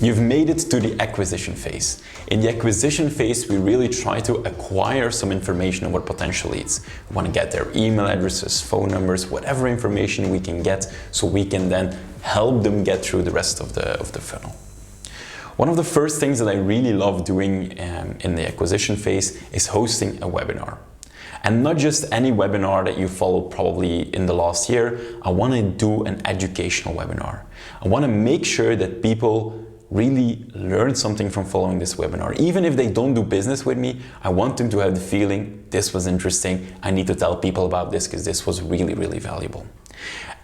You've made it to the acquisition phase. In the acquisition phase, we really try to acquire some information of our potential leads. We want to get their email addresses, phone numbers, whatever information we can get, so we can then help them get through the rest of the funnel. One of the first things that I really love doing in the acquisition phase is hosting a webinar. And not just any webinar that you followed probably in the last year. I want to do an educational webinar. I want to make sure that people really learn something from following this webinar. Even if they don't do business with me, I want them to have the feeling, this was interesting, I need to tell people about this because this was really, really valuable.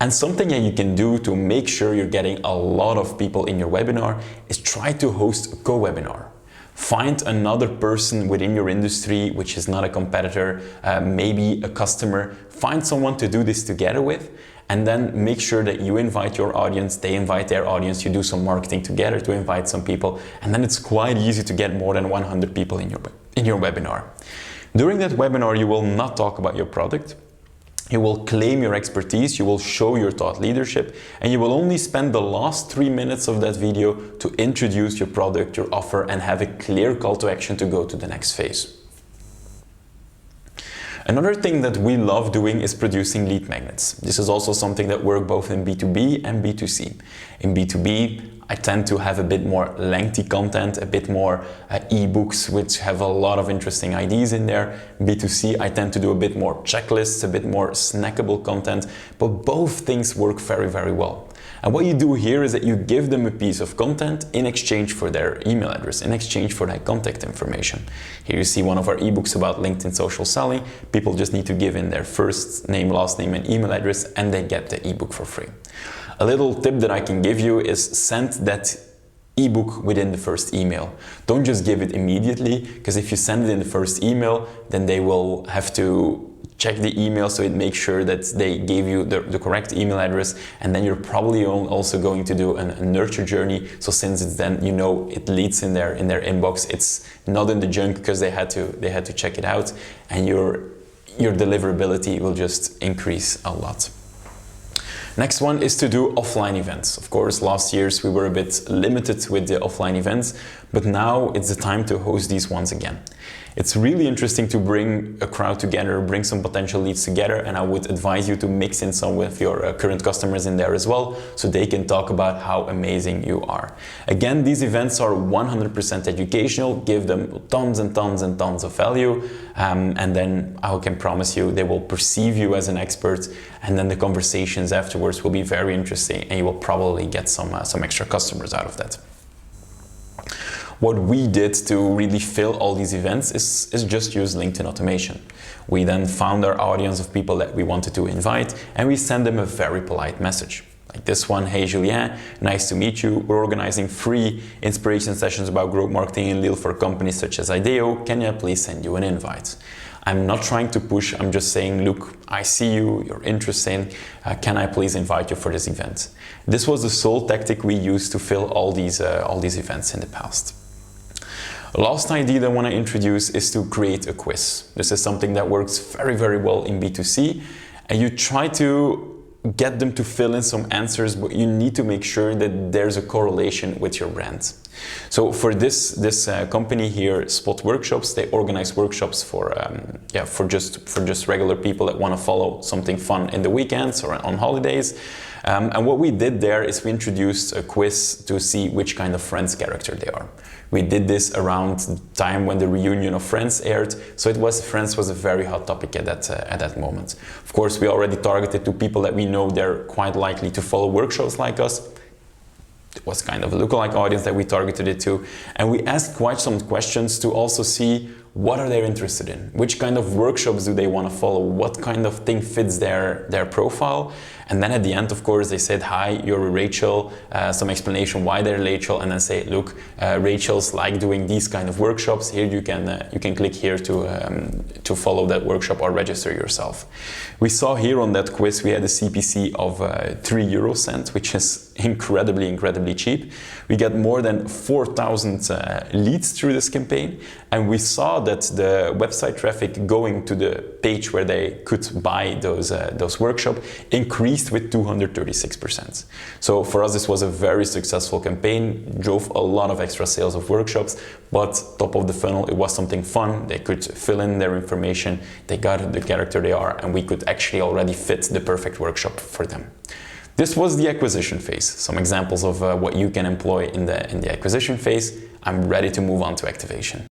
And something that you can do to make sure you're getting a lot of people in your webinar is try to host a co-webinar. Find another person within your industry, which is not a competitor, maybe a customer. Find someone to do this together with, and then make sure that you invite your audience, they invite their audience, you do some marketing together to invite some people, and then it's quite easy to get more than 100 people in your webinar. During that webinar, you will not talk about your product. You will claim your expertise, you will show your thought leadership, and you will only spend the last 3 minutes of that video to introduce your product, your offer, and have a clear call to action to go to the next phase. Another thing that we love doing is producing lead magnets. This is also something that works both in B2B and B2C. In B2B, I tend to have a bit more lengthy content, a bit more ebooks, which have a lot of interesting ideas in there. B2C, I tend to do a bit more checklists, a bit more snackable content, but both things work very, very well. And what you do here is that you give them a piece of content in exchange for their email address, in exchange for their contact information. Here you see one of our ebooks about LinkedIn social selling. People just need to give in their first name, last name, and email address, and they get the ebook for free. A little tip that I can give you is send that ebook within the first email. Don't just give it immediately, because if you send it in the first email, then they will have to check the email, so it makes sure that they gave you the correct email address, and then you're probably also going to do a nurture journey. So since it's then, you know, it leads in their inbox, it's not in the junk because they had to check it out, and your deliverability will just increase a lot. Next one is to do offline events. Of course, last years we were a bit limited with the offline events, but now it's the time to host these ones again. It's really interesting to bring a crowd together, bring some potential leads together, and I would advise you to mix in some with your current customers in there as well, so they can talk about how amazing you are. Again, these events are 100% educational, give them tons and tons and tons of value, and then I can promise you they will perceive you as an expert, and then the conversations afterwards will be very interesting, and you will probably get some extra customers out of that. What we did to really fill all these events is just use LinkedIn automation. We then found our audience of people that we wanted to invite, and we sent them a very polite message. Like this one: hey Julien, nice to meet you. We're organizing free inspiration sessions about growth marketing in Lille for companies such as IDEO. Can I please send you an invite? I'm not trying to push, I'm just saying, look, I see you, you're interested, can I please invite you for this event? This was the sole tactic we used to fill all these events in the past. Last idea that I want to introduce is to create a quiz. This is something that works very, very well in B2C, and you try to get them to fill in some answers, but you need to make sure that there's a correlation with your brand. So for this company here, Spot Workshops, they organize workshops for just regular people that want to follow something fun in the weekends or on holidays. And what we did there is we introduced a quiz to see which kind of Friends character they are. We did this around the time when the reunion of Friends aired, so Friends was a very hot topic at that moment. Of course, we already targeted to people that we know they're quite likely to follow workshops like us. It was kind of a lookalike audience that we targeted it to, and we asked quite some questions to also see what are they interested in, which kind of workshops do they want to follow, what kind of thing fits their profile. And then at the end, of course, they said, hi, you're Rachel, some explanation why they're Rachel, and then say, look, Rachel's like doing these kind of workshops. Here you can click here to follow that workshop or register yourself. We saw here on that quiz we had a CPC of 3€, which is incredibly cheap. We got more than 4,000 leads through this campaign, and we saw that the website traffic going to the page where they could buy those workshops increased increased with 236%. So for us, this was a very successful campaign, drove a lot of extra sales of workshops, but top of the funnel, it was something fun. They could fill in their information, they got the character they are, and we could actually already fit the perfect workshop for them. This was the acquisition phase. Some examples of what you can employ in the acquisition phase. I'm ready to move on to activation.